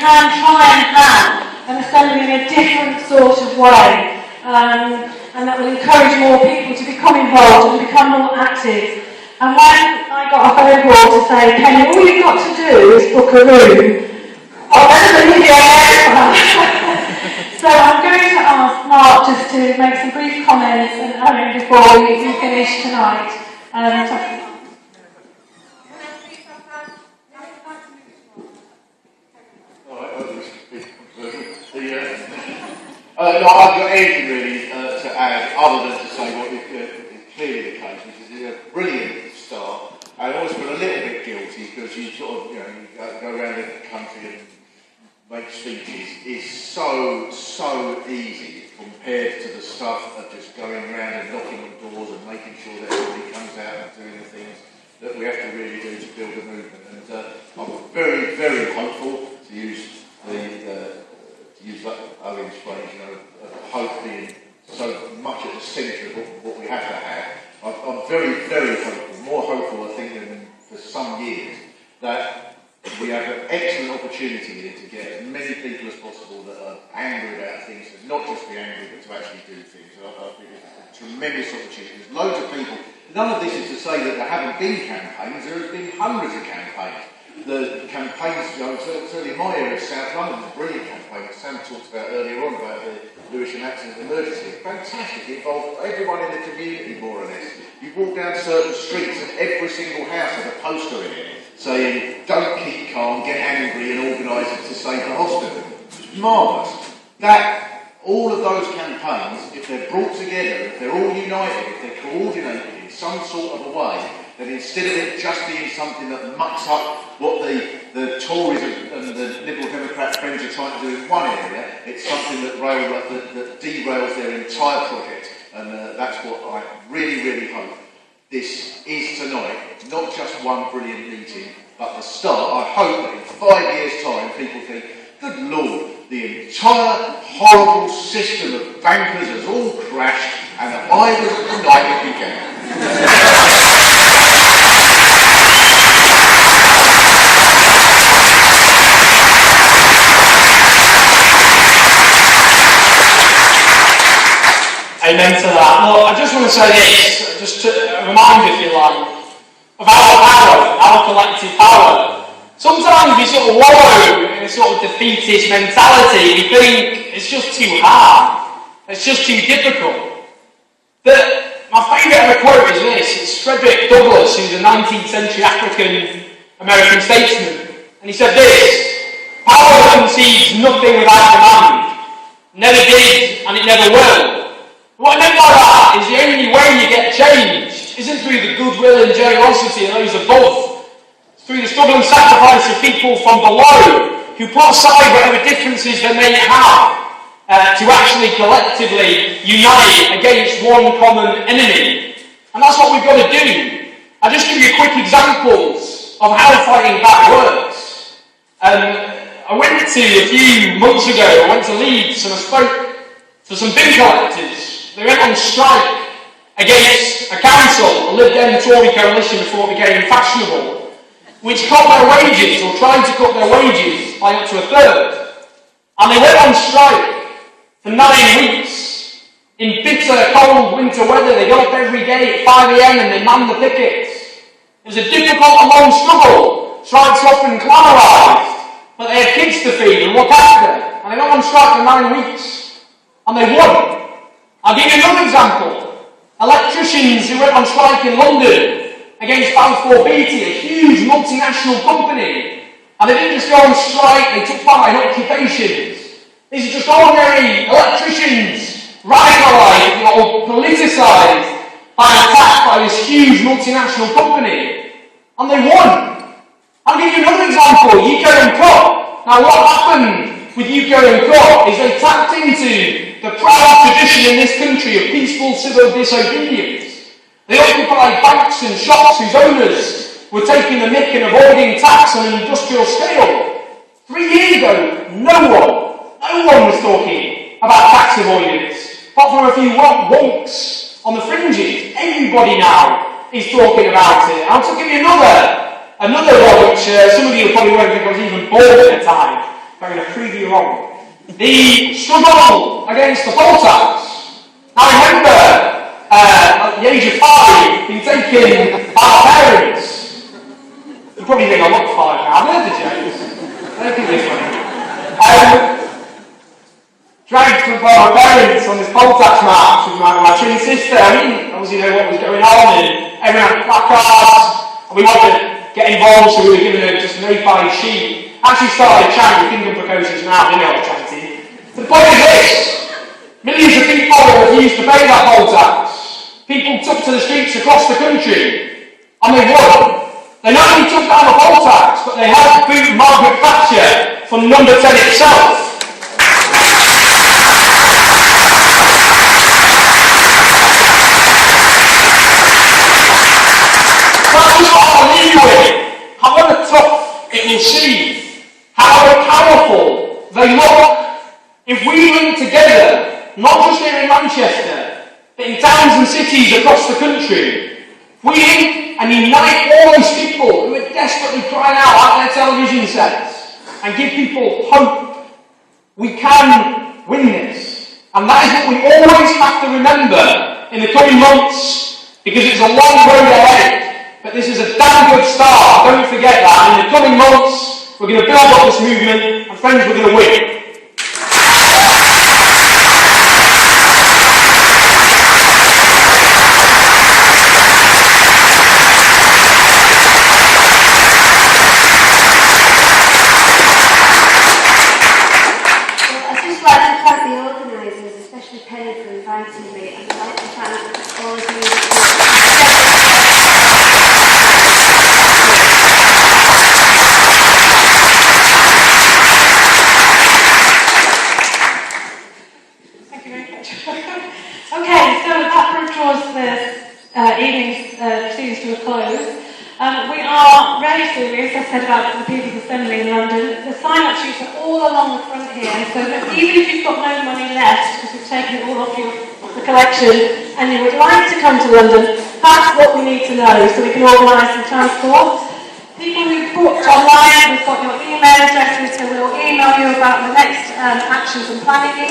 can try and have an assembly in a different sort of way, and that will encourage more people to become involved and become more active. And when I got a phone call to say, Penny, all you've got to do is book a room, I'll never leave you alone. So I'm going to ask Mark just to make some brief comments and Owen before we finish tonight. I've got anything really to add other than to say what is clearly the case, which is a brilliant start. I always feel a little bit guilty because you sort of, you go around the country and make speeches. It's so easy compared to the stuff of just going around and knocking on doors and making sure that everybody comes out and doing the things that we have to really do to build a movement. And I'm very, very hopeful, to use Owen's phrase, hope being so much at the centre of what we have to have. I'm very, very hopeful, more hopeful I think than for some years, that we have an excellent opportunity here to get as many people as possible that are angry about things, and not just be angry but to actually do things. I think it's a tremendous opportunity. There's loads of people. None of this is to say that there haven't been campaigns. There have been hundreds of campaigns. The campaigns, certainly in my area of South London, is a brilliant campaign that Sam talked about earlier on about the Lewisham Accident Emergency. Fantastic. It involved everyone in the community, more or less. You walk down certain streets and every single house has a poster in it saying, don't keep calm, get angry and organise it to save the hospital. It's marvellous. All of those campaigns, if they're brought together, if they're all united, if they're coordinated in some sort of a way, that instead of it just being something that mucks up what the Tories and the Liberal Democrat friends are trying to do in one area, it's something that derails their entire project. And that's what I really, really hope this is tonight. Not just one brilliant meeting, but the start. I hope that in 5 years' time people think, good Lord, the entire horrible system of bankers has all crashed and that I was at the night it began. Amen to that. Look, I just want to say this, just to remind, if you like, of our power, our collective power. Sometimes we sort of wallow in a sort of defeatist mentality. We think it's just too hard, it's just too difficult. But my favourite quote is this. It's Frederick Douglass, who's a 19th century African-American statesman. And he said this: power conceives nothing without demand. Never did, and it never will. What I meant by that is the only way you get change isn't through the goodwill and generosity of those above. It's through the struggle and sacrifice of people from below who put aside whatever differences they may have to actually collectively unite against one common enemy. And that's what we've got to do. I'll just give you quick examples of how fighting back works. I went to, a few months ago, I went to Leeds and I spoke to some bin collectors. They went on strike against a council, a Lib Dem Tory coalition before it became fashionable, which cut their wages, or tried to cut their wages, by up to a third. And they went on strike for 9 weeks. In bitter, cold winter weather, they got up every day at 5 AM and they manned the pickets. It was a difficult and long struggle. Strikes often glamorised, but they had kids to feed and look after. And they went on strike for 9 weeks. And they won. I'll give you another example. Electricians who went on strike in London against Balfour Beatty, a huge multinational company. And they didn't just go on strike, they took part in occupations. These are just ordinary electricians, radicalised or politicised by an attack by this huge multinational company. And they won. I'll give you another example, UKO and Co. Now what happened with UKO and Co is they tapped into the proud tradition in this country of peaceful civil disobedience. They occupied banks and shops whose owners were taking the mick and avoiding tax on an industrial scale. 3 years ago, no one was talking about tax avoidance, apart from a few wonks on the fringes. Everybody now is talking about it. I'll give you another one which some of you probably won't think I was even born at the time. going to prove you wrong. The struggle against the poll tax. I remember at the age of 5 being taken by my parents. You probably think I look 5 now. I've heard the jokes. I don't think they're funny. Dragged by my parents on this poll tax march with my twin sister. I mean, obviously know what was going on, and everyone had placards, and we wanted to get involved, so we were given just an A5 sheet. Actually started a chant with Kingdom Precocious now, didn't know what chanting. The point is this: millions of people refused to pay that poll tax. People took to the streets across the country, and they won. They not only took down the poll tax, but they helped boot Margaret Thatcher from number 10 itself. However tough it will seem, however powerful they look, if we link together, not just here in Manchester, but in towns and cities across the country, we link and unite all those people who are desperately crying out at their television sets and give people hope, we can win this. And that is what we always have to remember in the coming months, because it's a long road ahead. But this is a damn good start, don't forget that. In the coming months, we're going to build up this movement, and friends, we're going to win. Well, I'd just like to thank the organisers, especially Penny, for inviting me. I'd like to thank all of you. Okay, so that draws the evening's proceedings to a close. We are very serious, as I said, about the People's Assembly in London. The sign-up sheets are all along the front here, so that even if you've got no money left, because we've taken it all off the collection, and you would like to come to London, that's what we need to know, so we can organise some transport. People who've booked online, we've got your email addresses, so we'll email you about the next actions and planning.